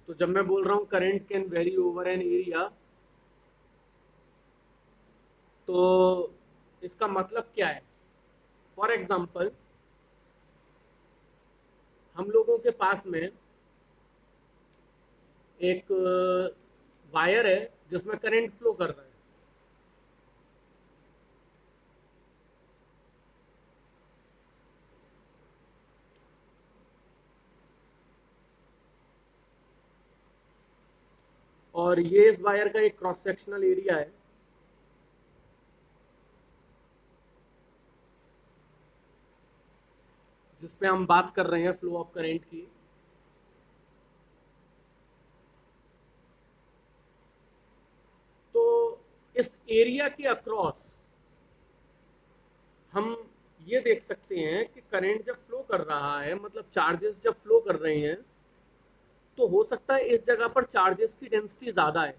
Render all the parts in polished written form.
तो जब मैं बोल रहा हूँ current can very over an area, तो इसका मतलब क्या है? फॉर एग्जाम्पल, हम लोगों के पास में एक वायर है जिसमें करंट फ्लो कर रहा है। और ये इस वायर का एक क्रॉस सेक्शनल एरिया है। जिस पे हम बात कर रहे हैं फ्लो ऑफ करंट की। तो इस एरिया के अक्रॉस हम ये देख सकते हैं कि करंट जब फ्लो कर रहा है, मतलब चार्जेस जब फ्लो कर रहे हैं, तो हो सकता है इस जगह पर चार्जेस की डेंसिटी ज़्यादा है,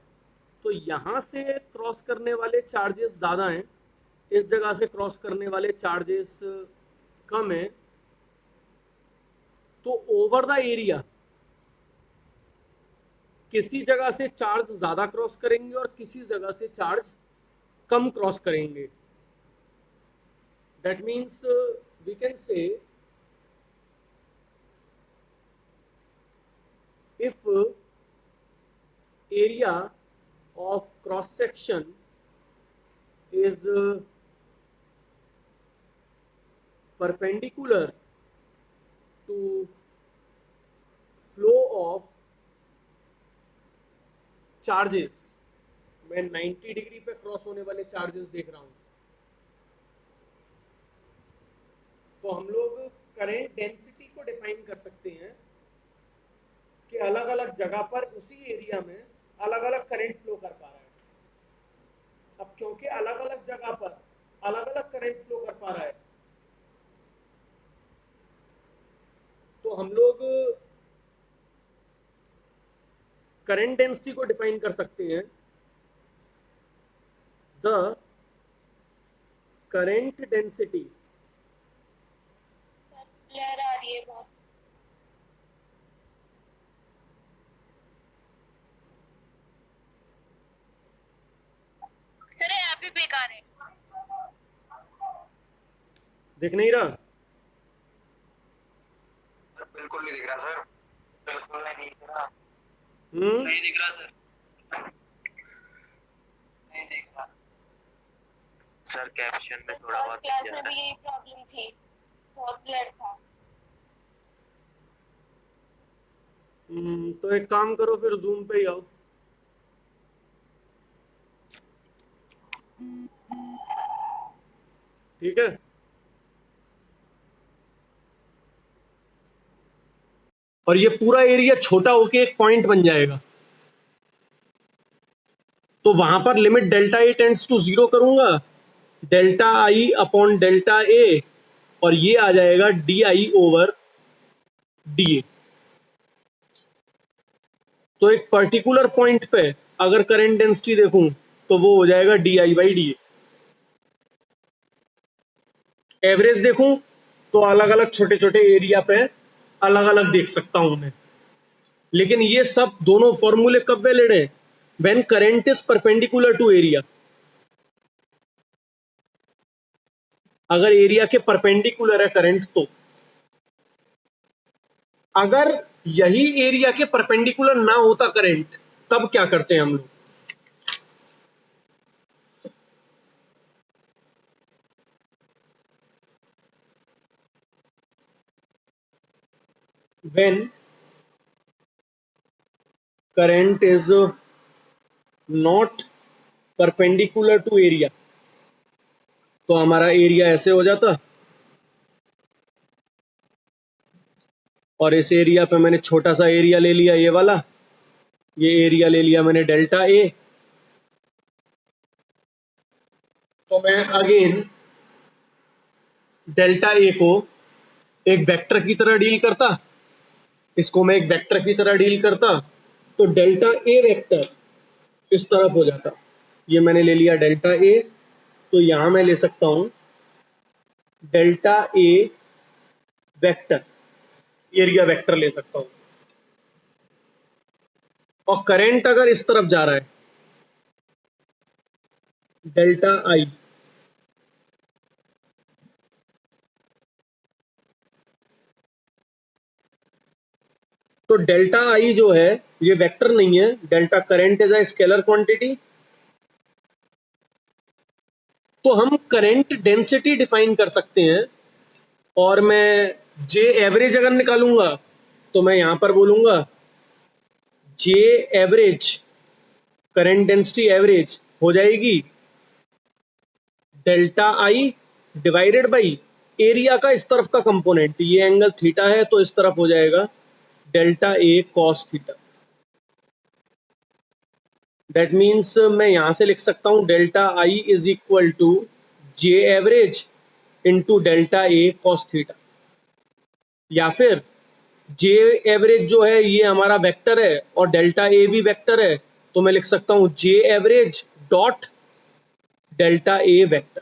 तो यहाँ से क्रॉस करने वाले चार्जेस ज़्यादा हैं, इस जगह से क्रॉस करने वाले चार्जेस कम है। तो ओवर द एरिया किसी जगह से चार्ज ज़्यादा क्रॉस करेंगे और किसी जगह से चार्ज कम क्रॉस करेंगे। That means we can say if area of cross section is perpendicular to flow of charges, मैं 90 डिग्री पे क्रॉस होने वाले चार्जेस देख रहा हूं, तो हम लोग करंट डेंसिटी को डिफाइन कर सकते हैं कि अलग अलग जगह पर उसी एरिया में अलग अलग करंट फ्लो कर पा रहा है। अब क्योंकि अलग अलग जगह पर अलग अलग करंट फ्लो कर पा रहा है, तो हम लोग करंट डेंसिटी को डिफाइन कर सकते हैं। द करंट डेंसिटी क्लियर आ रही है बहुत। सर ये ऐप ही बेकार है। दिख नहीं रहा? बिल्कुल नहीं दिख रहा सर, बिल्कुल नहीं दिख रहा। नहीं नहीं दिख रहा सर, नहीं दिख रहा सर। कैप्शन में थोड़ा बहुत क्लास में भी यही प्रॉब्लम थी, बहुत ब्लर था। तो एक काम करो, फिर जूम पे ही आओ। ठीक है, और ये पूरा एरिया छोटा होके एक पॉइंट बन जाएगा, तो वहां पर limit delta A tends to 0 करूंगा, delta I upon delta A, और ये आ जाएगा D I over D A. तो एक पर्टिकुलर पॉइंट पे अगर करंट डेंसिटी देखूं तो वो हो जाएगा D I by D A. Average देखूं तो अलग अलग छोटे छोटे एरिया पे अलग अलग देख सकता हूं मैं, लेकिन ये सब दोनों फॉर्मूले कब वैलिड है? When current is perpendicular to area. अगर एरिया के परपेंडिकुलर है करंट, तो अगर यही एरिया के परपेंडिकुलर ना होता करंट, तब क्या करते हैं हम लोग? When current is not perpendicular to area, तो हमारा एरिया ऐसे हो जाता, और इस एरिया पे मैंने छोटा सा एरिया ले लिया, ये वाला, ये एरिया ले लिया मैंने डेल्टा ए। तो मैं अगेन डेल्टा ए को एक वेक्टर की तरह डील करता, इसको मैं एक वेक्टर की तरह डील करता, तो डेल्टा ए वेक्टर इस तरफ हो जाता। ये मैंने ले लिया डेल्टा ए, तो यहां मैं ले सकता हूं delta A vector, area vector ले सकता हूं। और करंट अगर इस तरफ जा रहा है डेल्टा आई, तो डेल्टा आई जो है ये वेक्टर नहीं है, delta current is a scalar quantity. तो हम करंट डेंसिटी डिफाइन कर सकते हैं, और मैं जे एवरेज अगर निकालूंगा तो मैं यहां पर बोलूंगा जे एवरेज, करंट डेंसिटी एवरेज हो जाएगी delta I divided by area का इस तरफ का कंपोनेंट, ये एंगल थीटा है तो इस तरफ हो जाएगा delta A cos theta. That means मैं यहां से लिख सकता हूं delta I is equal to J average into delta A cos theta, या फिर जे एवरेज जो है ये हमारा वेक्टर है और डेल्टा ए भी वेक्टर है, तो मैं लिख सकता हूं जे average dot delta A vector.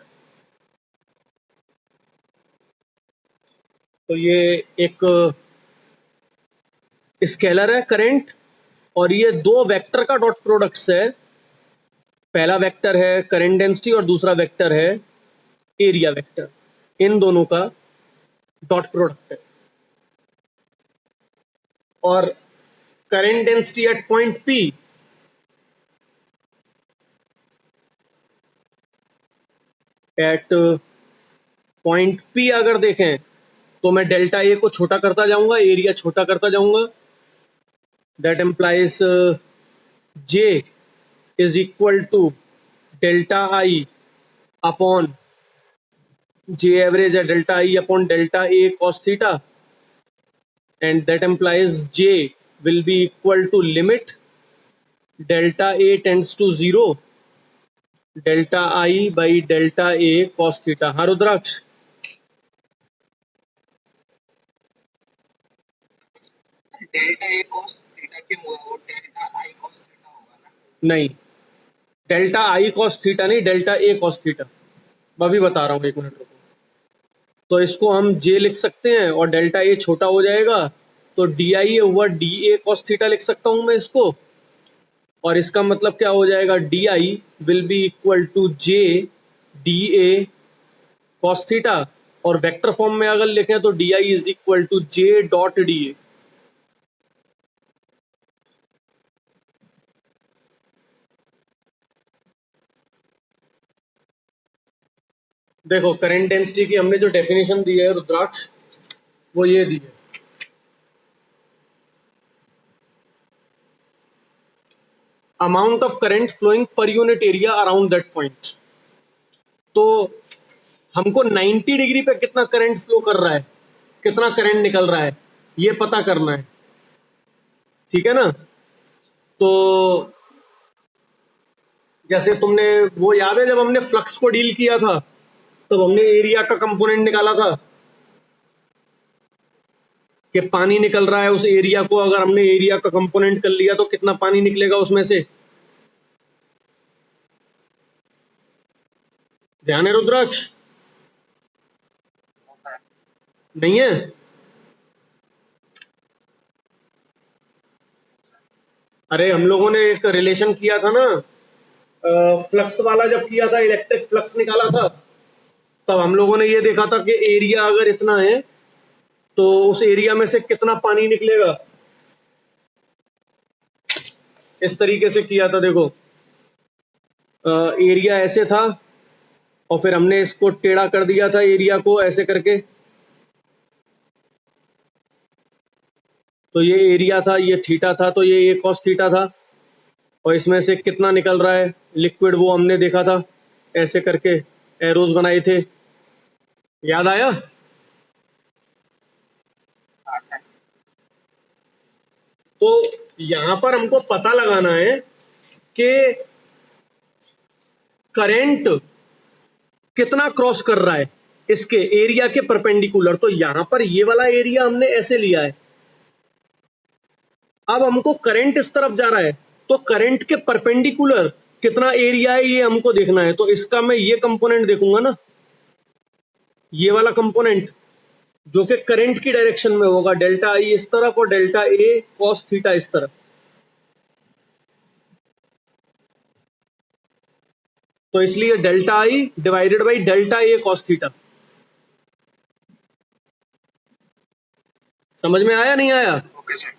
तो ये एक स्केलर है करंट, और ये दो वेक्टर का डॉट प्रोडक्ट्स है। पहला वेक्टर है करंट डेंसिटी और दूसरा वेक्टर है एरिया वेक्टर, इन दोनों का डॉट प्रोडक्ट है। और current density at point P at point P अगर देखें तो मैं डेल्टा ए को छोटा करता जाऊंगा, एरिया छोटा करता जाऊंगा। That implies J is equal to delta I upon J average है delta I upon delta A cos theta, and that implies j will be equal to limit delta a tends to 0 delta I by delta a cos theta। हाँ रुद्राक्ष, delta A cos theta क्यों हुआ? वो delta आई cos theta होगा ना? नहीं, delta I cos theta नहीं, delta A cos theta. मैं अभी बता रहा हूँ, एक मिनट रुको। तो इसको हम जे लिख सकते हैं और डेल्टा ए छोटा हो जाएगा, तो D I over D A cos theta लिख सकता हूं मैं इसको। और इसका मतलब क्या हो जाएगा, D I will be equal to J D A cos theta, और वेक्टर फॉर्म में अगर लिखें तो D I is equal to J dot D A. देखो करंट डेंसिटी की हमने जो डेफिनेशन दी है रुद्राक्ष, वो ये दी है, amount of current flowing per unit area around that point. तो हमको 90 डिग्री पे कितना करंट फ्लो कर रहा है, कितना करंट निकल रहा है, ये पता करना है, ठीक है ना। तो जैसे तुमने वो याद है जब हमने फ्लक्स को डील किया था, तब हमने एरिया का कंपोनेंट निकाला था कि पानी निकल रहा है, उस एरिया को अगर हमने एरिया का कंपोनेंट कर लिया तो कितना पानी निकलेगा उसमें से। ध्यान है रुद्राक्ष? नहीं है? अरे हम लोगों ने एक रिलेशन किया था ना, फ्लक्स वाला जब किया था, इलेक्ट्रिक फ्लक्स निकाला था, तब हम लोगों ने ये देखा था कि एरिया अगर इतना है तो उस एरिया में से कितना पानी निकलेगा। इस तरीके से किया था, देखो एरिया ऐसे था और फिर हमने इसको टेढ़ा कर दिया था एरिया को ऐसे करके, तो ये एरिया था, ये थीटा था, तो ये कॉस थीटा था, और इसमें से कितना निकल रहा है लिक्विड वो हमने देखा था, ऐसे करके एरोज बनाए थे, याद आया? तो यहां पर हमको पता लगाना है कि करंट कितना क्रॉस कर रहा है इसके एरिया के परपेंडिकुलर। तो यहां पर ये वाला एरिया हमने ऐसे लिया है, अब हमको करंट इस तरफ जा रहा है, तो करंट के परपेंडिकुलर कितना एरिया है ये हमको देखना है। तो इसका मैं ये कंपोनेंट देखूंगा ना, ये वाला कंपोनेंट जो कि करंट की डायरेक्शन में होगा, डेल्टा आई इस तरफ और डेल्टा ए कॉस थीटा इस तरफ। तो इसलिए delta I divided by delta A cos theta. समझ में आया नहीं आया? Okay sir.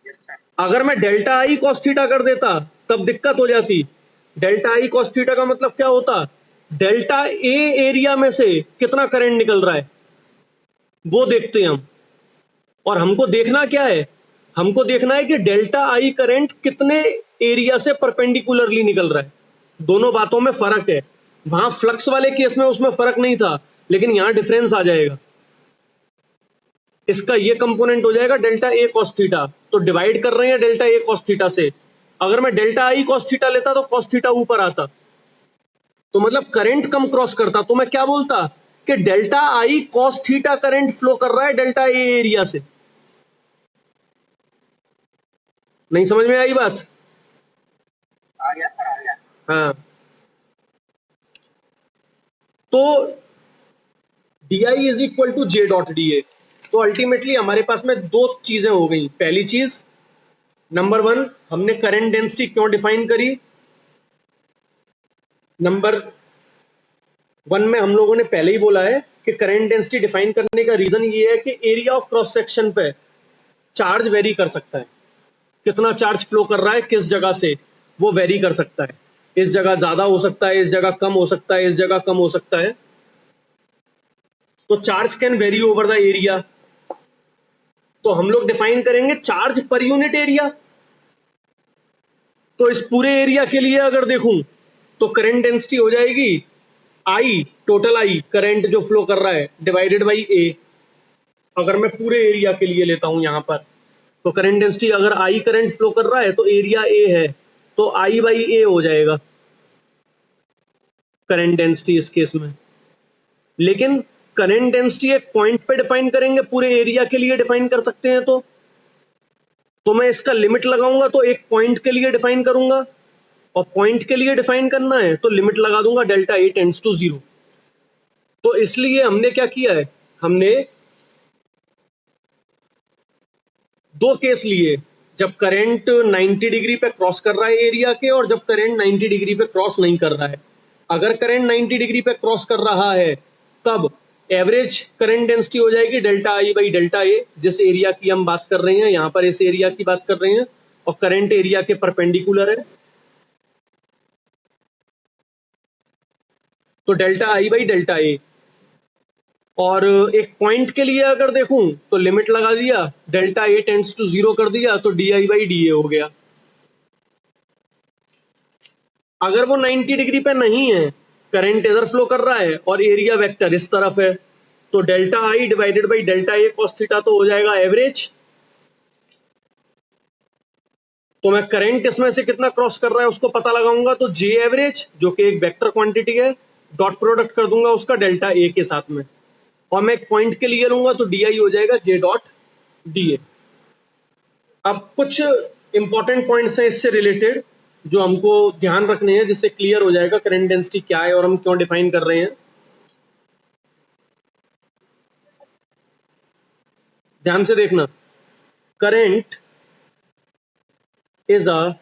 Yes sir. अगर मैं डेल्टा आई कॉस थीटा कर देता तब दिक्कत हो जाती। डेल्टा आई कॉस थीटा का मतलब क्या होता? डेल्टा ए एरिया में से कितना करंट निकल रहा है वो देखते हैं हम। और हमको देखना क्या है? हमको देखना है कि डेल्टा आई करंट कितने एरिया से परपेंडिकुलरली निकल रहा है। दोनों बातों में फर्क है। वहां फ्लक्स वाले केस में उसमें फर्क नहीं था, लेकिन यहां डिफरेंस आ जाएगा। इसका ये कंपोनेंट हो जाएगा डेल्टा ए कॉस थीटा। तो डिवाइड कर रहे हैं डेल्टा ए कॉस थीटा से। अगर मैं डेल्टा आई कॉस थीटा लेता तो कॉस थीटा ऊपर आता, तो मतलब करंट कम क्रॉस करता। तो मैं क्या बोलता कि delta I cos theta current flow कर रहा है डेल्टा ए एरिया से। नहीं समझ में आई बात? आ गया सर, आ गया। हाँ, तो D I is equal to J dot D A. तो अल्टीमेटली हमारे पास में दो चीजें हो गई। पहली चीज, नंबर वन, हमने करंट डेंसिटी क्यों डिफाइन करी। नंबर वन में हम लोगों ने पहले ही बोला है कि करंट डेंसिटी डिफाइन करने का रीजन ये है कि एरिया ऑफ क्रॉस सेक्शन पे चार्ज वेरी कर सकता है। कितना चार्ज फ्लो कर रहा है किस जगह से, वो वेरी कर सकता है। इस जगह ज्यादा हो सकता है, इस जगह कम हो सकता है, इस जगह कम हो सकता है। तो charge can very over the area. तो हम लोग डिफाइन करेंगे चार्ज पर यूनिट एरिया। तो इस पूरे एरिया के लिए अगर देखूं तो करंट डेंसिटी हो जाएगी आई, टोटल आई करंट जो फ्लो कर रहा है, डिवाइडेड बाई ए। अगर मैं पूरे एरिया के लिए लेता हूं यहां पर, तो करंट डेंसिटी अगर आई करंट फ्लो कर रहा है तो एरिया ए है, तो आई बाई ए हो जाएगा करंट डेंसिटी इस केस में। लेकिन करंट डेंसिटी एक पॉइंट पे डिफाइन करेंगे, पूरे एरिया के लिए डिफाइन कर सकते हैं। तो मैं इसका लिमिट लगाऊंगा तो एक पॉइंट के लिए डिफाइन करूंगा, और पॉइंट के लिए डिफाइन करना है तो लिमिट लगा दूंगा डेल्टा ए टेंड्स टू 0। तो इसलिए हमने क्या किया है, हमने दो केस लिए, जब करंट 90 डिग्री पे क्रॉस कर रहा है एरिया के, और जब करंट 90 डिग्री पे क्रॉस नहीं कर रहा है। अगर करंट 90 डिग्री पे क्रॉस कर रहा है तब एवरेज करंट डेंसिटी हो जाएगी delta I by delta A, जिस एरिया की हम बात कर रहे हैं, यहां पर इस एरिया की बात कर रहे हैं, और करंट एरिया के परपेंडिकुलर है, तो delta I by delta A. और एक पॉइंट के लिए अगर देखूं तो लिमिट लगा दिया, डेल्टा ए टेंड्स टू 0 कर दिया, तो D I by D A हो गया। अगर वो 90 डिग्री पे नहीं है, करंट इधर फ्लो कर रहा है और एरिया वेक्टर इस तरफ है, तो delta I divided by delta A cos theta तो हो जाएगा एवरेज। तो मैं करंट इसमें से कितना क्रॉस कर रहा है उसको पता लगाऊंगा, तो जे एवरेज जो कि एक वेक्टर क्वांटिटी है, डॉट प्रोडक्ट कर दूंगा उसका डेल्टा ए के साथ में, और मैं एक पॉइंट के लिए लूंगा तो डी आई हो जाएगा जे डॉट डी ए। अब कुछ इंपॉर्टेंट पॉइंट्स हैं इससे रिलेटेड जो हमको ध्यान रखने हैं, जिससे क्लियर हो जाएगा करंट डेंसिटी क्या है और हम क्यों डिफाइन कर रहे हैं। ध्यान से देखना, current is a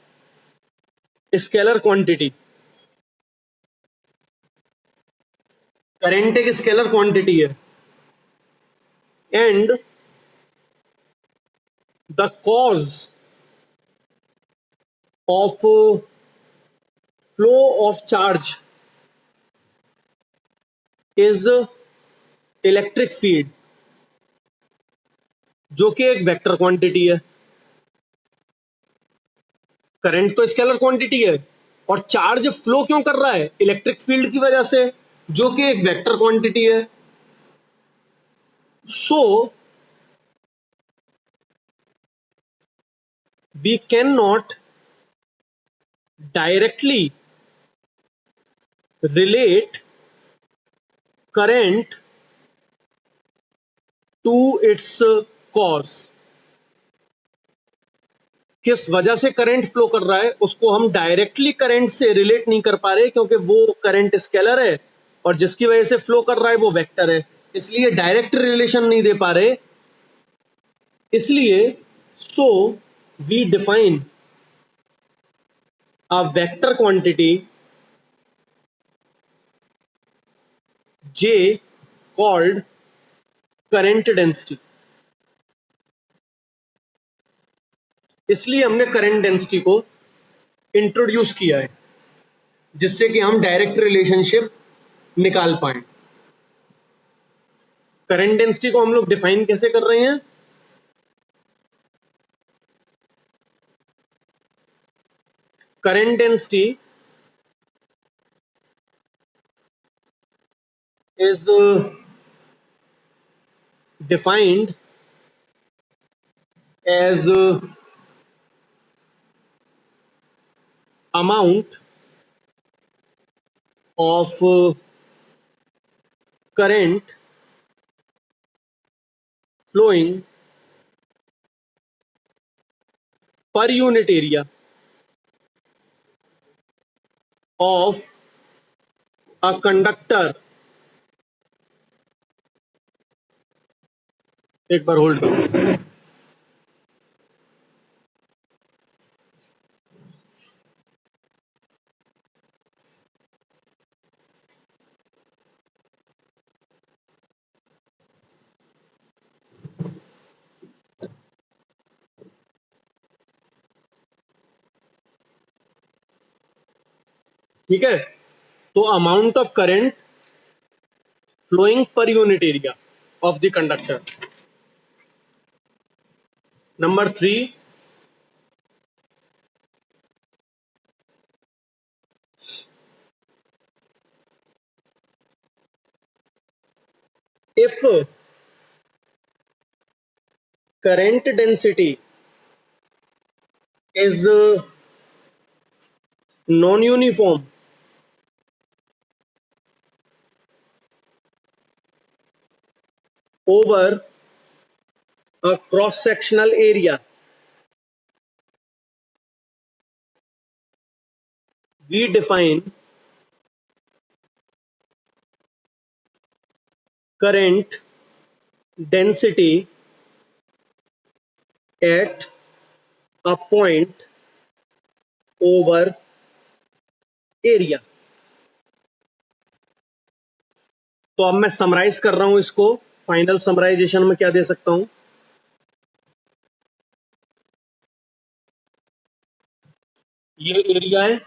scalar quantity. Current एक स्केलर क्वांटिटी है, and the cause of flow of charge is electric field, जो कि एक वेक्टर क्वांटिटी है। करंट तो स्केलर क्वांटिटी है, और चार्ज फ्लो क्यों कर रहा है, इलेक्ट्रिक फील्ड की वजह से, जो कि एक वेक्टर क्वांटिटी है। So we can not directly relate current to its cause। किस वजह से करंट फ्लो कर रहा है उसको हम डायरेक्टली करंट से रिलेट नहीं कर पा रहे, क्योंकि वो करंट स्केलर है और जिसकी वजह से फ्लो कर रहा है वो वेक्टर है, इसलिए डायरेक्ट रिलेशन नहीं दे पा रहे। इसलिए so we define a vector quantity J called current density. इसलिए हमने करंट डेंसिटी को इंट्रोड्यूस किया है जिससे कि हम डायरेक्ट रिलेशनशिप निकाल पाए। करंट डेंसिटी को हम लोग डिफाइन कैसे कर रहे हैं? Current density is defined as amount of current flowing per unit area of a conductor. एक बार होल्ड करो। ठीक है, तो amount of current flowing per unit area of the conductor. Number 3, if current density is non-uniform over a cross-sectional area, we define current density at a point over area। तो अब मैं summarise कर रहा हूं इसको। फाइनल समराइजेशन में क्या दे सकता हूं? ये एरिया है,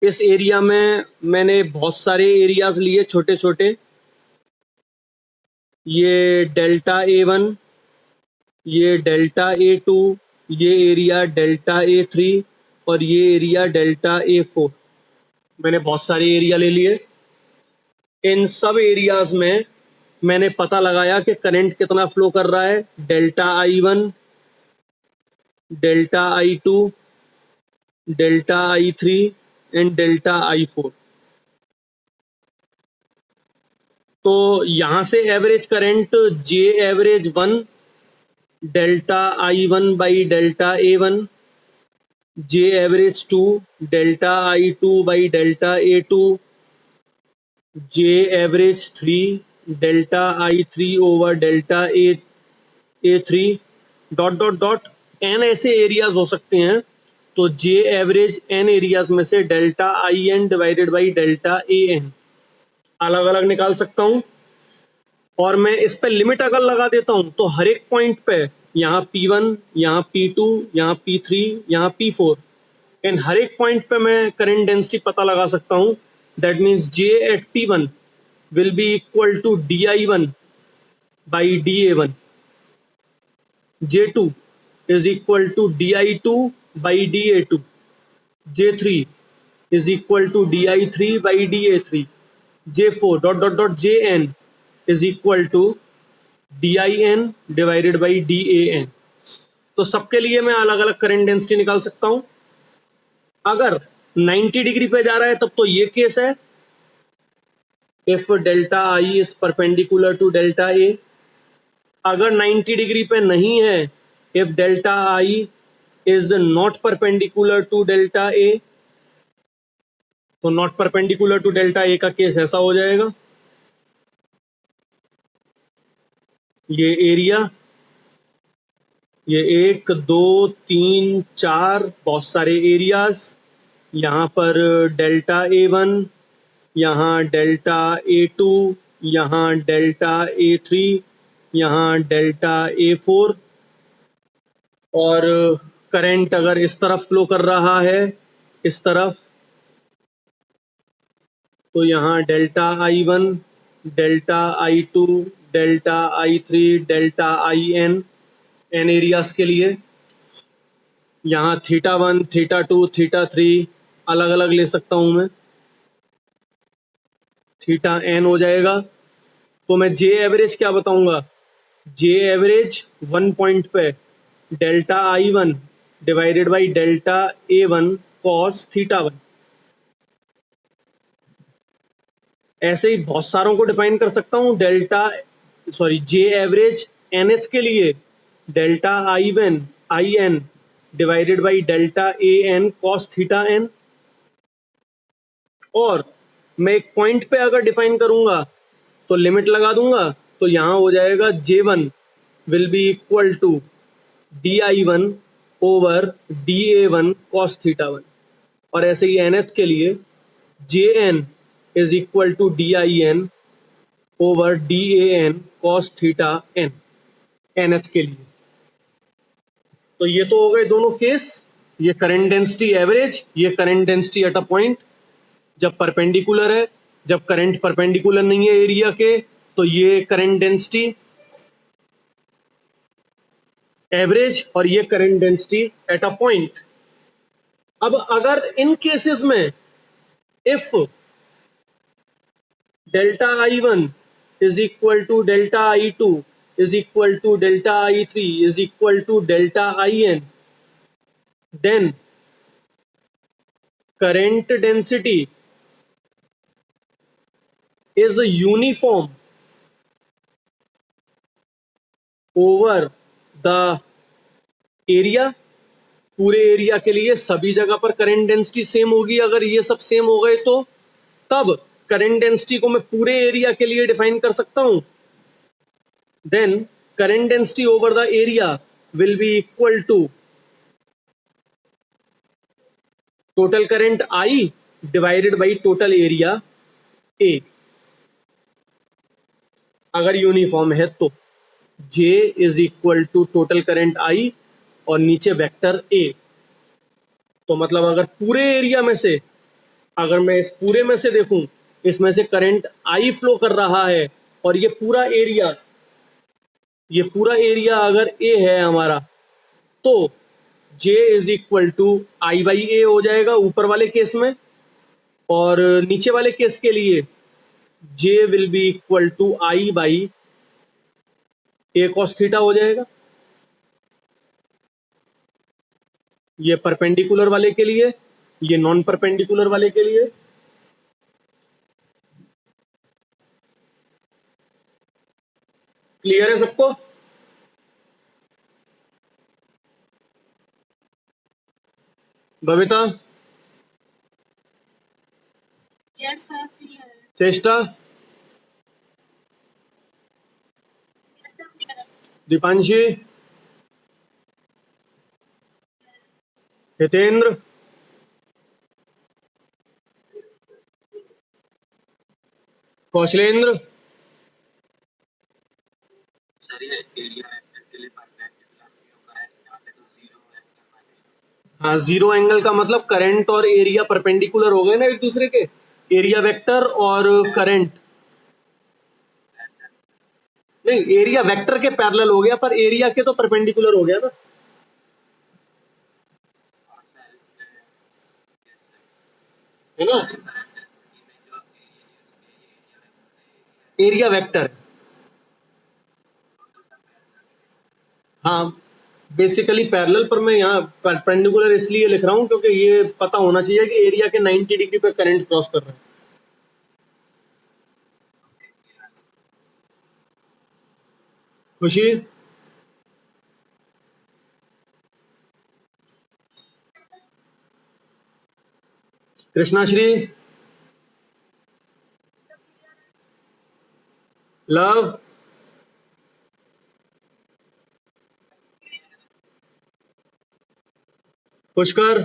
इस एरिया में मैंने बहुत सारे एरियाज लिए छोटे छोटे। ये डेल्टा A1, ये डेल्टा A2, ये एरिया डेल्टा A3 और ये एरिया डेल्टा A4। मैंने बहुत सारे एरिया ले लिए। इन सब एरियाज में मैंने पता लगाया कि करंट कितना फ्लो कर रहा है। Delta I1, delta I2, delta I3 and delta I4। तो यहां से average current J average 1 delta I1 by delta A1, J average 2 delta I2 by delta A2, J average 3 delta I3 over delta A3 dot dot dot n ऐसे areas हो सकते हैं। तो J average n areas में से delta IN divided by delta AN अलग अलग निकाल सकता हूं। और मैं इस पे लिमिट अगर लगा देता हूं तो हर एक पॉइंट पे यहाँ P1, यहाँ P2, यहाँ P3, यहाँ P4 इन हर एक पॉइंट पे मैं करंट डेंसिटी पता लगा सकता हूं। That means J at P1 will be equal to DI1 by DA1, J2 is equal to DI2 by DA2, J3 is equal to DI3 by DA3, J4 dot dot dot JN is equal to DIN divided by DAN। तो सबके लिए मैं अलग अलग current density निकाल सकता हूं। अगर 90 डिग्री पे जा रहा है तब तो ये केस है, if delta I is perpendicular to delta A। अगर 90 डिग्री पे नहीं है, if delta I is not perpendicular to delta A, तो not perpendicular to delta A का केस ऐसा हो जाएगा। ये एरिया ये 1 2 3 4 बहुत सारे एरियाज, यहाँ पर डेल्टा A1, यहाँ डेल्टा A2, यहाँ डेल्टा A3, यहाँ डेल्टा A4, और करंट अगर इस तरफ फ्लो कर रहा है, इस तरफ, तो यहाँ delta I1, delta I2, delta I3, delta IN, N areas के लिए। यहाँ θ1, θ2, θ3 अलग अलग ले सकता हूं मैं, θn हो जाएगा। तो मैं जे एवरेज क्या बताऊंगा, जे एवरेज 1 पॉइंट पे delta I1 divided by delta A1 cos θ1। ऐसे ही बहुत सारों को डिफाइन कर सकता हूं, जे एवरेज nth के लिए delta I n divided by delta AN cos θn। और मैं एक पॉइंट पे अगर डिफाइन करूंगा तो लिमिट लगा दूंगा, तो यहां हो जाएगा J1 will be equal to DI1 over DA1 cos θ1। और ऐसे ही nth के लिए Jn is equal to DIN over DAN cos θn, nth के लिए। तो ये तो हो गए दोनों केस, ये करंट डेंसिटी एवरेज, ये current density at a point जब परपेंडिकुलर है। जब करंट परपेंडिकुलर नहीं है एरिया के, तो ये करंट डेंसिटी एवरेज और ये current density at a point. अब अगर इन केसेस में if delta I1 is equal to delta I2 is equal to delta I3 is equal to delta IN, then current density is uniform over the area। पूरे area के लिए सभी जगह पर करंट डेंसिटी सेम होगी। अगर ये सब सेम हो गए तो तब करंट डेंसिटी को मैं पूरे एरिया के लिए डिफाइन कर सकता हूं। Then current density over the area will be equal to total current I divided by total area A, अगर यूनिफॉर्म है तो। J is equal to total current I और नीचे वेक्टर A। तो मतलब अगर पूरे एरिया में से, अगर मैं इस पूरे में से देखूं, इसमें से करंट I फ्लो कर रहा है और ये पूरा एरिया अगर A है हमारा, तो J is equal to I by A हो जाएगा ऊपर वाले केस में। और नीचे वाले केस के लिए J will be equal to I by A cos theta हो जाएगा। ये परपेंडिकुलर वाले के लिए, ये नॉन परपेंडिकुलर वाले के लिए। क्लियर है सबको? बबीता, यस सर, क्लियर है। चेष्टा, यस सर, क्लियर है। दीपांशी, हितेंद्र, कौशलेंद्र। सर ये एरिया वेक्टर के लिए परपेंडिकुलर भी होगा है, यहाँ पे तो जीरो है। हाँ, जीरो एंगल का मतलब करंट और एरिया परपेंडिकुलर हो गए ना एक दूसरे के। एरिया वेक्टर और करंट, नहीं, एरिया वेक्टर के पैरेलल हो गया, पर एरिया के तो परपेंडिकुलर हो गया ना, और सर इसमें yes, sir, है ना। करंट डेंसिटी में जो एरिया एरिया वेक्टर, तो सब पैरेलल हाँ बेसिकली पैरेलल, पर मैं यहाँ परपेंडिकुलर इसलिए लिख रहा हूँ क्योंकि ये पता होना चाहिए कि एरिया के 90 डिग्री पे करंट क्रॉस कर रहा है। खुशी, कृष्णाश्री, लव, पुष्कर,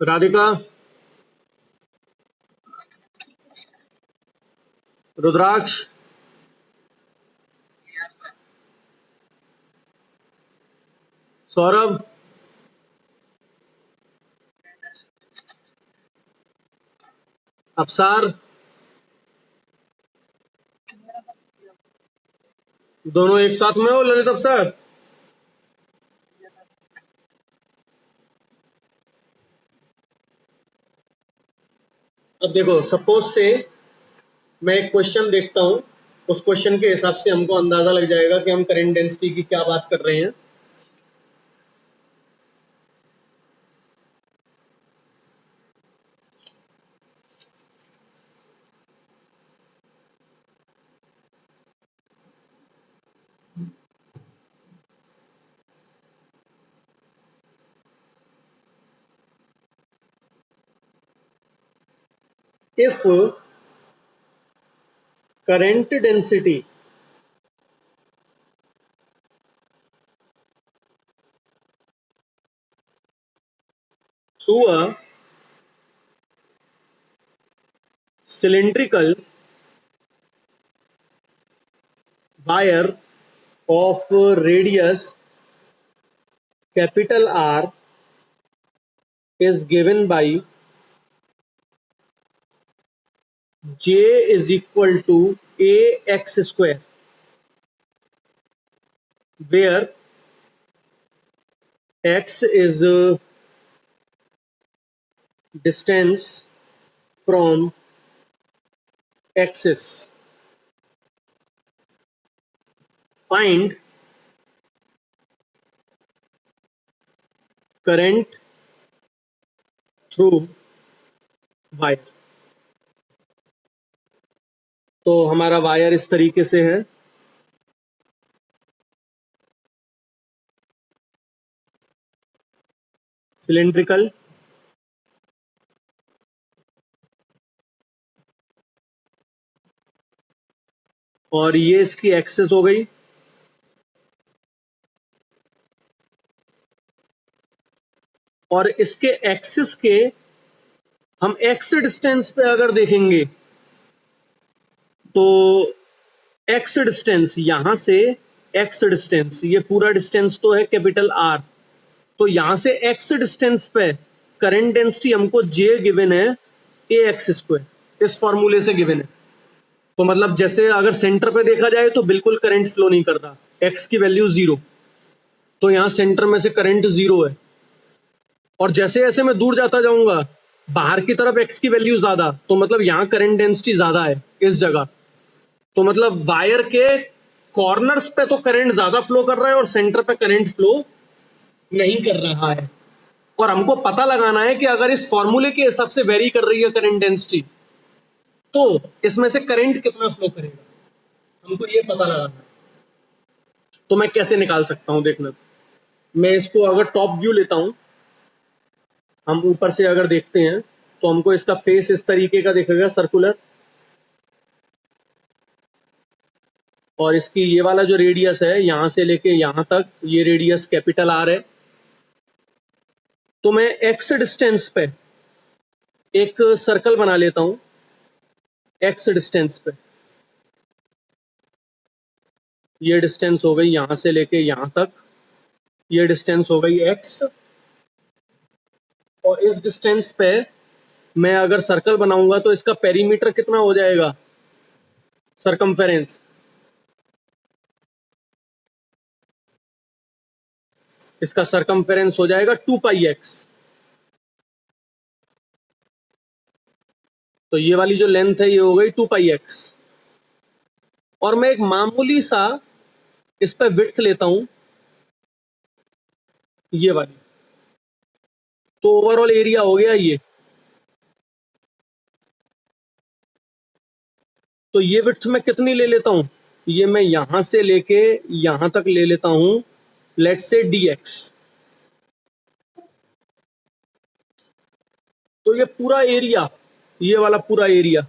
राधिका, रुद्राक्ष, यस सर। सौरभ, अफसार, दोनों एक साथ में हो ललित अफसर? अब देखो, सपोज से मैं एक क्वेश्चन देखता हूं, उस क्वेश्चन के हिसाब से हमको अंदाजा लग जाएगा कि हम करंट डेंसिटी की क्या बात कर रहे हैं। If current density through a cylindrical wire of radius capital R is given by J is equal to AX square, where X is distance from axis. Find current through wire. तो हमारा wire इस तरीके से है, cylindrical, और ये इसकी axis हो गई, और इसके एक्सिस के हम एक्स डिस्टेंस पे अगर देखेंगे तो एक्स डिस्टेंस यहां से, एक्स डिस्टेंस ये पूरा डिस्टेंस तो है कैपिटल आर, तो यहां से एक्स डिस्टेंस पे करंट डेंसिटी हमको जे गिवन है ए एक्स स्क्वायर, इस फॉर्मूले से गिवन है। तो मतलब जैसे अगर सेंटर पे देखा जाए तो बिल्कुल करंट फ्लो नहीं करता, एक्स की वैल्यू 0, तो यहां सेंटर में से करंट 0 है। और जैसे जैसे मैं दूर जाता जाऊंगा बाहर की तरफ एक्स की वैल्यू ज्यादा, तो मतलब यहां करंट डेंसिटी ज्यादा है इस जगह। तो मतलब वायर के कॉर्नर्स पे तो करंट ज्यादा फ्लो कर रहा है और सेंटर पे करंट फ्लो नहीं कर रहा है। और हमको पता लगाना है कि अगर इस फॉर्मूले के हिसाब से वेरी कर रही है करंट डेंसिटी, तो इसमें से करंट कितना फ्लो करेगा, हमको ये पता लगाना है। तो मैं कैसे निकाल सकता हूं, देखना, मैं इसको अगर टॉप व्यू लेता हूं, हम ऊपर से अगर देखते हैं तो हमको इसका फेस इस तरीके का दिखेगा, सर्कुलर, और इसकी ये वाला जो रेडियस है यहां से लेके यहां तक, ये रेडियस कैपिटल आर है। तो मैं एक्स डिस्टेंस पे एक सर्कल बना लेता हूं, एक्स डिस्टेंस पे, ये डिस्टेंस हो गई यहां से लेके यहां तक, ये डिस्टेंस हो गई एक्स, और इस डिस्टेंस पे मैं अगर सर्कल बनाऊंगा तो इसका पेरीमीटर कितना हो जाएगा, सरकमफेरेंस, इसका सरकमफेरेंस हो जाएगा 2πx। तो ये वाली जो लेंथ है ये हो गई 2πx, और मैं एक मामूली सा इस पे विड्थ लेता हूं, ये वाली, तो ओवरऑल एरिया हो गया ये। तो ये विड्थ मैं कितनी ले लेता हूं, ये मैं यहां से लेके यहां तक ले लेता हूं, लेट्स से dx। तो ये पूरा एरिया, ये वाला पूरा एरिया,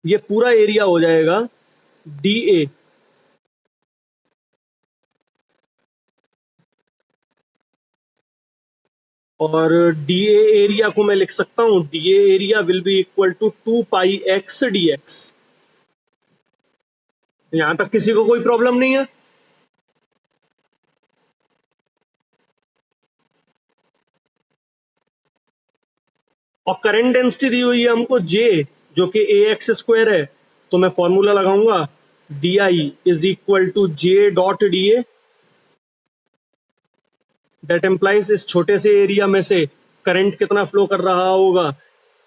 ये पूरा एरिया हो जाएगा डी ए, और डी ए एरिया को मैं लिख सकता हूं, D A area will be equal to 2 pi X D X. यहां तक किसी को कोई प्रॉब्लम नहीं है? और करंट डेंसिटी दी हुई है हमको जे, जो कि ए एक्स स्क्वायर है, तो मैं फॉर्मूला लगाऊंगा D I is equal to J dot D A. That implies इस छोटे से एरिया में से करंट कितना फ्लो कर रहा होगा,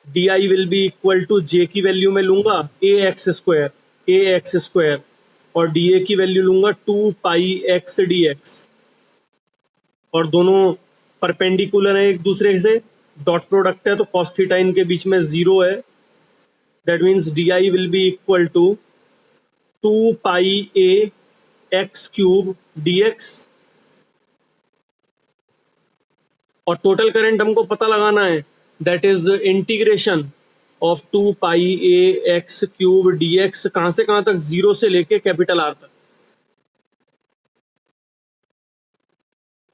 D I will be equal to J की वैल्यू में लूंगा ए एक्स स्क्वायर, और डी ए की वैल्यू लूंगा 2 पाई एक्स डी एक्स, और दोनों परपेंडिकुलर है एक दूसरे से, डॉट प्रोडक्ट है तो कॉस थीटा इनके बीच में जीरो है। That means D I will be equal to 2 pi A X cube D X, और टोटल करंट हमको पता लगाना है, that is integration of 2 pi A X cube D X, कहां से कहां तक, जीरो से लेके कैपिटल आर तक।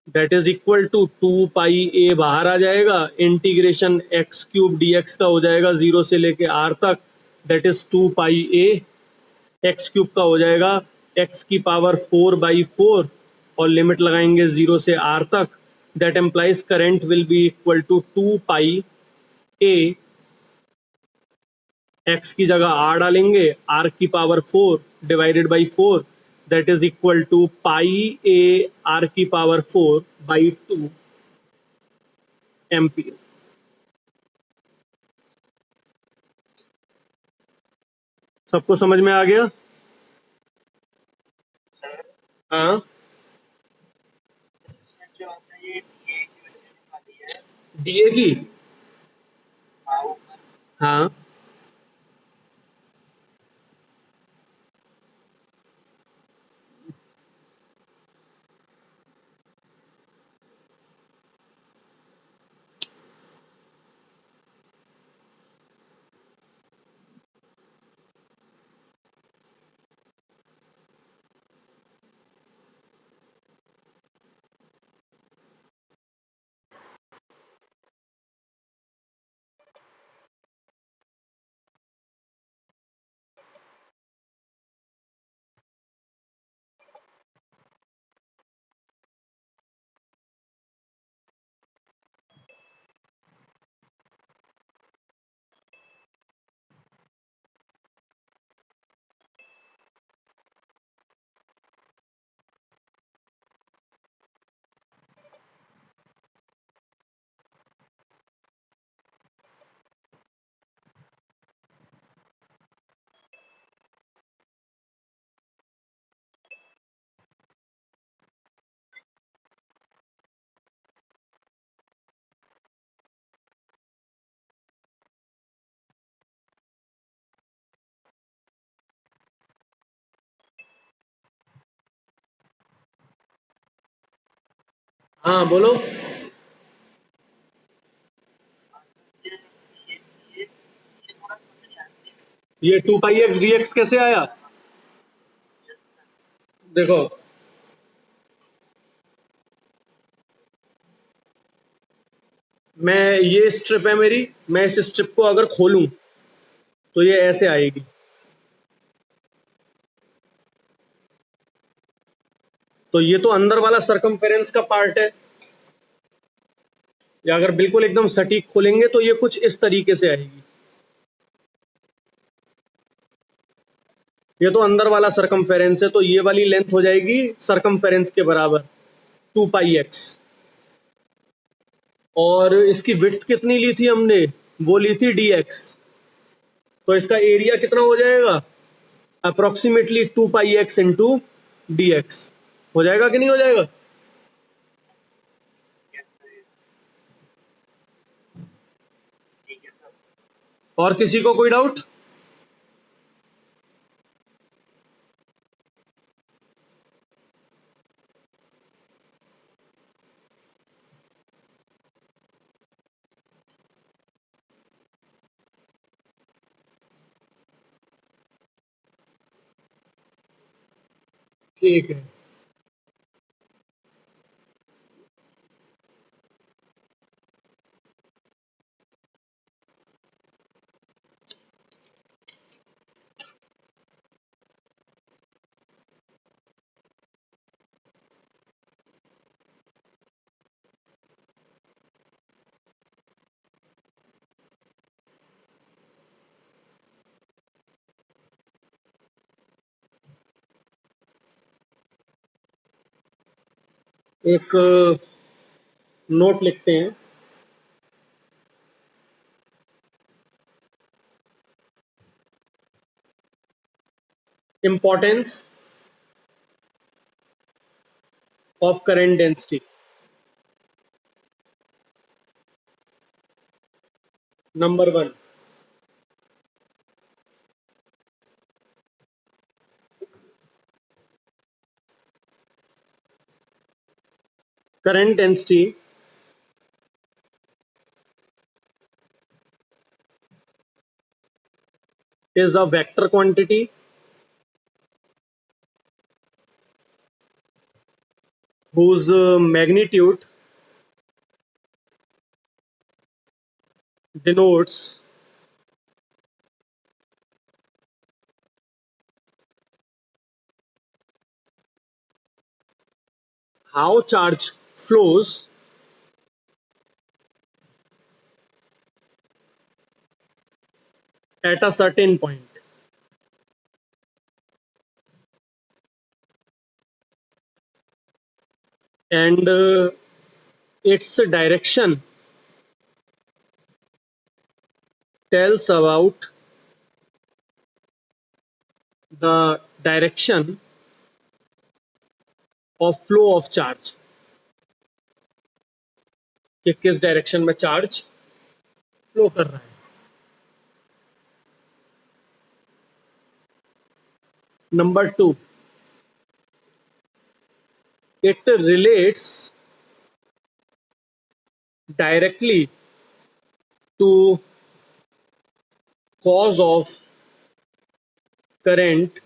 That is equal to 2 pi A बाहर आ जाएगा, integration X cube D X का हो जाएगा जीरो से लेके आर तक, that is 2 pi A X cube का हो जाएगा एक्स की पावर 4/4, और लिमिट लगाएंगे जीरो से आर तक। That implies current will be equal to 2 pi A, X की जगह आर डालेंगे, आर की power 4 divided by 4, that is equal to pi A R की पावर 4/2 एम्पियर। सबको समझ में आ गया? सर हाँ, इसमें जो आपने ये DA की वैल्यू निकाली है, डीए की, हाँ ऊपर, हाँ हाँ बोलो। ये थोड़ा समझ नहीं आती है। ये 2 पाई एक्स डी एक्स कैसे आया? यस सर, देखो, मैं ये स्ट्रिप है मेरी, मैं इस स्ट्रिप को अगर खोलूं तो ये ऐसे आएगी, तो ये तो अंदर वाला सरकमफेरेंस का पार्ट है, या अगर बिल्कुल एकदम सटीक खोलेंगे तो ये कुछ इस तरीके से आएगी। ये तो अंदर वाला सरकमफेरेंस है, तो ये वाली लेंथ हो जाएगी सरकमफेरेंस के बराबर 2 पाई एक्स, और इसकी विड्थ कितनी ली थी हमने, वो ली थी डी एक्स, तो इसका एरिया कितना हो जाएगा, approximately 2 pi x into D x. हो जाएगा कि नहीं हो जाएगा? यस सर, यस, ठीक है सर। और किसी को कोई डाउट? ठीक है। एक नोट लिखते हैं। Importance of current density. Number one, current density is a vector quantity whose magnitude denotes how charge flows at a certain point, and its direction tells about the direction of flow of charge, कि किस direction में charge flow कर रहा है। Number two, it relates directly to cause of current,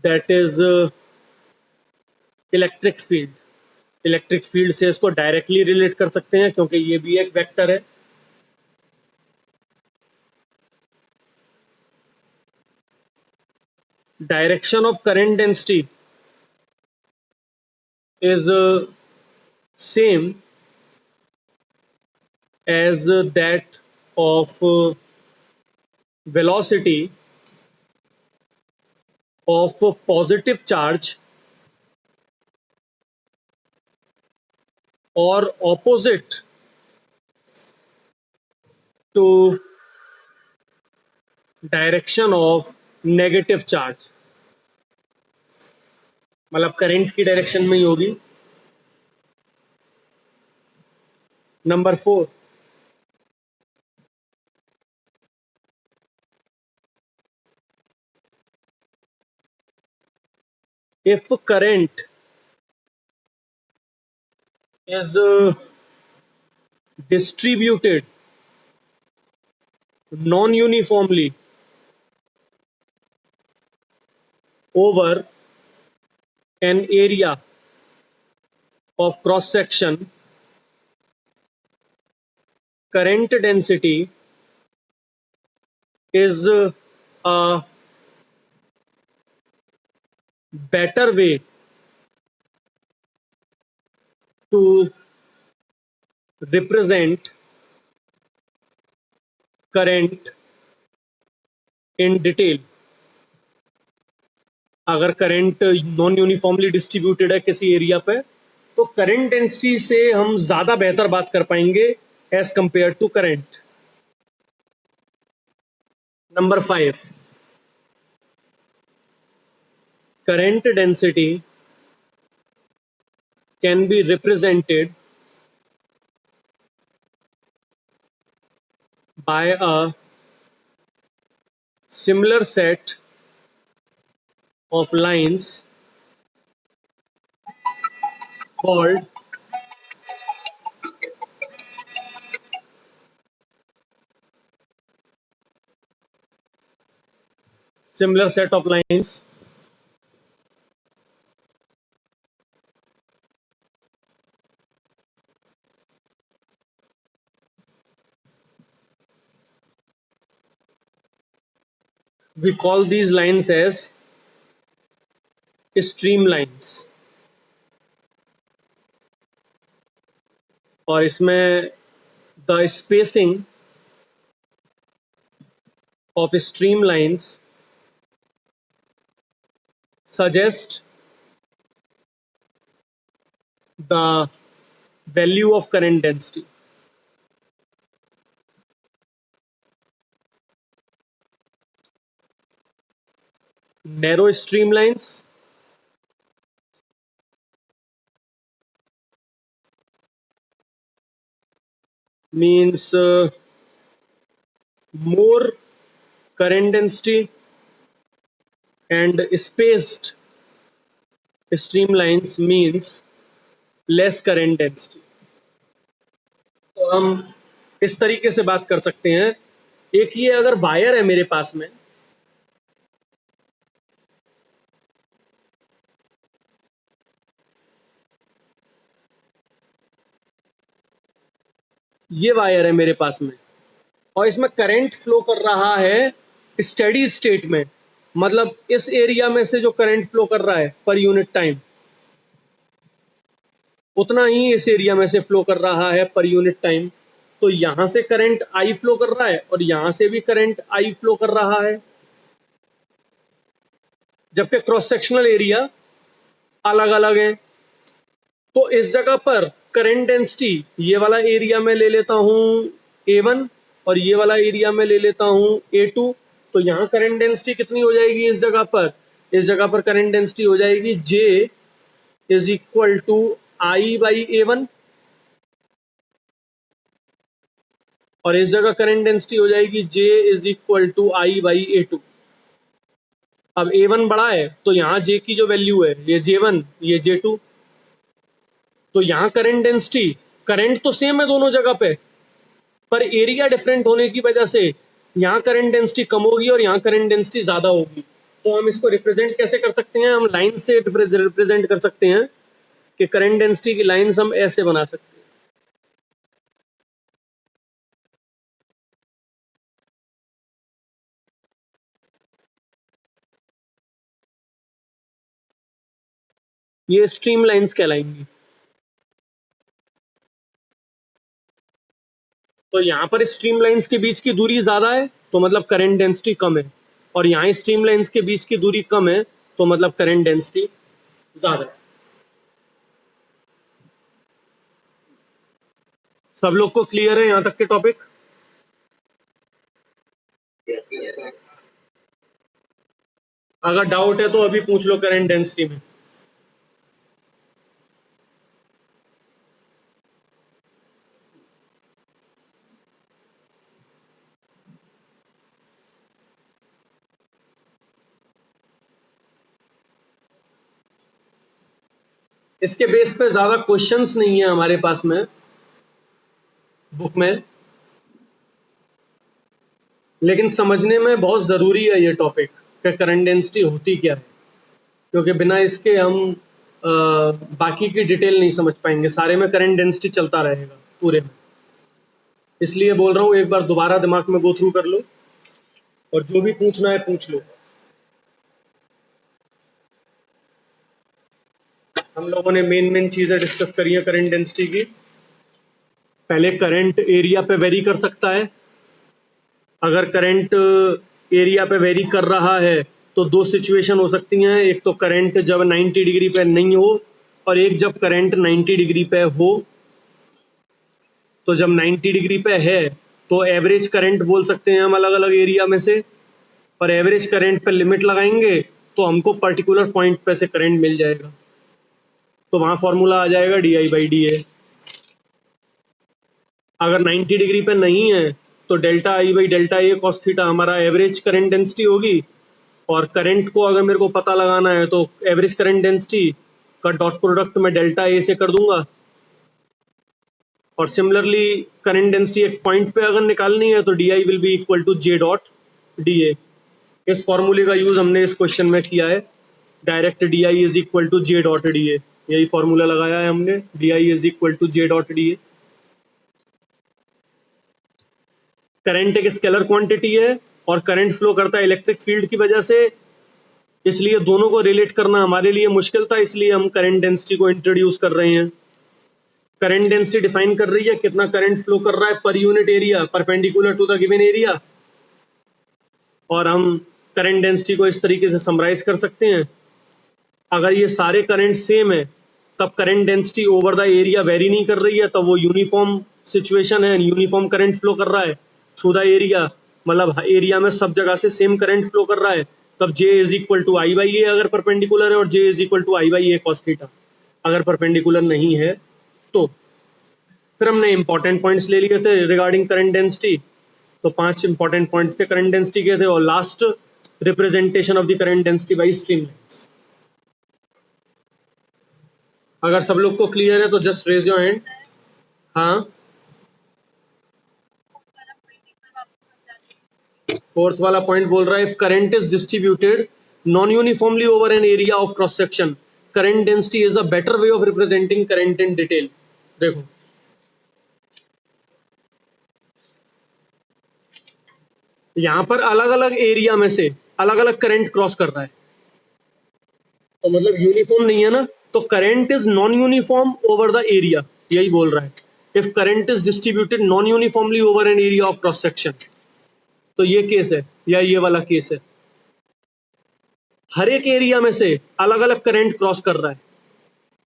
that is electric field. Electric field से इसको directly relate कर सकते हैं क्योंकि ये भी एक वेक्टर है। Direction of current density is same as that of velocity of positive charge or opposite to direction of negative charge. मतलब करंट की डायरेक्शन में ही होगी। Number four, if current is distributed non-uniformly over an area of cross section, current density is a better way to represent current in detail। अगर current non uniformly distributed है किसी area पे, तो current density से हम ज्यादा बेहतर बात कर पाएंगे as compare to current. Number five, current density can be represented by a similar set of lines called similar set of lines we call these lines as streamlines, और इसमें the spacing of streamlines suggest the value of current density. Narrow streamlines means more current density, and spaced streamlines means less current density. तो हम इस तरीके से बात कर सकते हैं। एक ये अगर वायर है मेरे पास में, ये वायर है मेरे पास में, और इसमें करंट फ्लो कर रहा है स्टेडी स्टेट में, मतलब इस एरिया में से जो करंट फ्लो कर रहा है पर यूनिट टाइम, उतना ही इस एरिया में से फ्लो कर रहा है पर यूनिट टाइम। तो यहां से करंट आई फ्लो कर रहा है और यहां से भी करंट आई फ्लो कर रहा है, जबकि क्रॉस सेक्शनल एरिया अलग अलग है। तो इस जगह पर करंट डेंसिटी ये वाला एरिया में ले लेता हूं A1 और ये वाला एरिया में ले लेता हूं A2। तो यहां करंट डेंसिटी कितनी हो जाएगी इस जगह पर? इस जगह पर करंट डेंसिटी हो जाएगी J is equal to I by A1, और इस जगह करंट डेंसिटी हो जाएगी J is equal to I by A2। अब A1 बड़ा है तो यहाँ J की जो वैल्यू है ये J1, ये J2। तो यहाँ करंट डेंसिटी, करंट तो सेम है दोनों जगह पे, पर एरिया डिफरेंट होने की वजह से यहाँ करंट डेंसिटी कम होगी और यहाँ करंट डेंसिटी ज्यादा होगी। तो हम इसको रिप्रेजेंट कैसे कर सकते हैं? हम लाइन से रिप्रेजेंट कर सकते हैं कि करंट डेंसिटी की लाइंस हम ऐसे बना सकते हैं। ये स्ट्रीम लाइंस कहलाएंगी। तो यहाँ पर स्ट्रीम लाइंस के बीच की दूरी ज्यादा है तो मतलब करंट डेंसिटी कम है, और यहाँ स्ट्रीम लाइंस के बीच की दूरी कम है तो मतलब करंट डेंसिटी ज्यादा है। सब लोग को क्लियर है यहाँ तक के टॉपिक? अगर डाउट है तो अभी पूछ लो करंट डेंसिटी में। इसके बेस पे ज्यादा क्वेश्चंस नहीं है हमारे पास में बुक में, लेकिन समझने में बहुत जरूरी है ये टॉपिक कि करंट डेंसिटी होती क्या है, क्योंकि बिना इसके हम बाकी की डिटेल नहीं समझ पाएंगे। सारे में करंट डेंसिटी चलता रहेगा पूरे में, इसलिए बोल रहा हूँ एक बार दोबारा दिमाग में गो थ्रू कर लो और जो भी पूछना है पूछ लो। हम लोगों ने मेन चीजें डिस्कस करी है करंट डेंसिटी की। पहले करंट एरिया पे वेरी कर सकता है। अगर करंट एरिया पे वेरी कर रहा है तो दो सिचुएशन हो सकती हैं, एक तो करंट जब 90 डिग्री पे नहीं हो और एक जब करंट 90 डिग्री पे हो। तो जब 90 डिग्री पे है तो एवरेज करंट बोल सकते हैं हम अलग अलग एरिया में से, और एवरेज करंट पे लिमिट लगाएंगे तो हमको पर्टिकुलर पॉइंट पे से करंट मिल जाएगा। तो वहां फॉर्मूला आ जाएगा DI बाई DA। अगर 90 डिग्री पे नहीं है तो delta I by delta A cos theta हमारा एवरेज करंट डेंसिटी होगी, और करंट को अगर मेरे को पता लगाना है तो एवरेज करंट डेंसिटी का डॉट प्रोडक्ट में डेल्टा ए से कर दूंगा। और सिमिलरली करंट डेंसिटी एक पॉइंट पे अगर निकालनी है तो DI will be equal to J dot DA। इस फॉर्मूले का यूज हमने इस क्वेश्चन में किया है। Direct DI is equal to J dot DA, यही फॉर्मूला लगाया है हमने, DI is equal to J dot DA। Current एक स्केलर क्वांटिटी है और करंट फ्लो करता है इलेक्ट्रिक फील्ड की वजह से, इसलिए दोनों को रिलेट करना हमारे लिए मुश्किल था, इसलिए हम करंट डेंसिटी को इंट्रोड्यूस कर रहे हैं। करंट डेंसिटी डिफाइन कर रही है कितना करंट फ्लो कर रहा है per unit area perpendicular to the given area, और हम करंट डेंसिटी को इस तरीके से समराइज कर सकते हैं। अगर ये सारे करंट सेम है तब current density over the area very नहीं कर रही है, तब वो यूनिफॉर्म सिचुएशन है, यूनिफॉर्म करंट फ्लो कर रहा है थ्रू द एरिया, मतलब एरिया में सब जगह से सेम करंट फ्लो कर रहा है, तब J is equal to I by A अगर परपेंडिकुलर है, और J is equal to I by A cos theta अगर परपेंडिकुलर नहीं है तो। फिर हमने इंपॉर्टेंट पॉइंट्स ले लिए थे रिगार्डिंग करंट डेंसिटी, तो 5 इंपॉर्टेंट पॉइंट्स थे करंट डेंसिटी के थे, और last representation of the current density by streamlines. अगर सब लोग को क्लियर है तो जस्ट रेज योर हैंड। हाँ, फोर्थ वाला पॉइंट बोल रहा है if current is distributed non uniformly over an area of cross section current density is a better way of representing current in detail. देखो यहां पर अलग अलग एरिया में से अलग अलग करंट क्रॉस कर रहा है, तो मतलब यूनिफॉर्म नहीं है ना, तो current is non uniform over the area, यही बोल रहा है। If current is distributed non uniformly over an area of cross section, तो ये केस है या ये वाला केस है, हर एक एरिया में से अलग अलग करंट क्रॉस कर रहा है,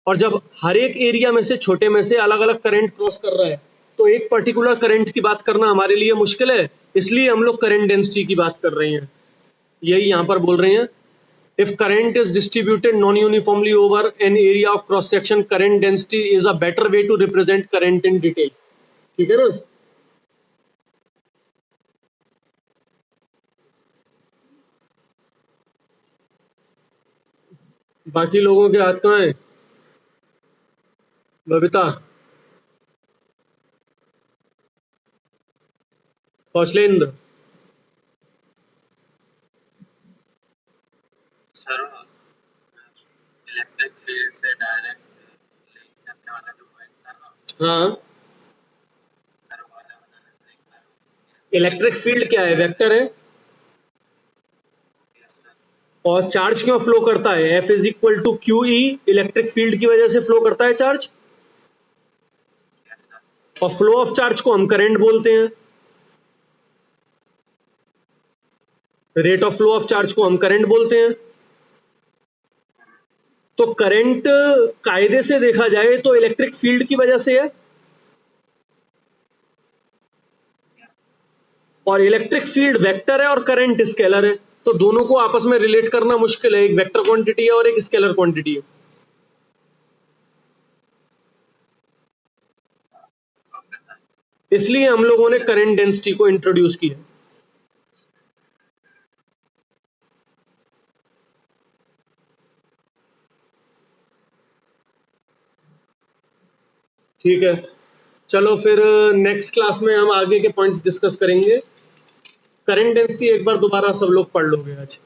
और जब हर एक एरिया में से छोटे में से अलग अलग करंट क्रॉस कर रहा है तो एक पर्टिकुलर करंट की बात करना हमारे लिए मुश्किल है, इसलिए हम लोग करंट डेंसिटी की बात कर रहे हैं। यही यहां पर बोल रहे हैं if current is distributed non uniformly over an area of cross section current density is a better way to represent current in detail. ठीक है ना। बाकी लोगों के हाथ कहाँ है? Babita, Kaushalendra, sir electric field से डायरेक्ट लिंक करने वाला जो पॉइंट था ना, हाँ सर वो वाला बनाना सर एक बार। इलेक्ट्रिक फील्ड क्या है? वेक्टर है, यस सर। और चार्ज क्यों फ्लो करता है? F is equal to Q E, electric field की वजह से फ्लो करता है चार्ज, यस सर। और फ्लो ऑफ चार्ज को हम करंट बोलते हैं, rate of flow of charge को हम करंट बोलते हैं। तो करंट कायदे से देखा जाए तो इलेक्ट्रिक फील्ड की वजह से है, और इलेक्ट्रिक फील्ड वेक्टर है और करंट स्केलर है, तो दोनों को आपस में रिलेट करना मुश्किल है, एक वेक्टर क्वांटिटी है और एक स्केलर क्वांटिटी है। इसलिए हम लोगों ने करंट डेंसिटी को इंट्रोड्यूस किया। ठीक है, चलो फिर नेक्स्ट क्लास में हम आगे के पॉइंट्स डिस्कस करेंगे। करंट डेंसिटी एक बार दोबारा सब लोग पढ़ लोगे आज।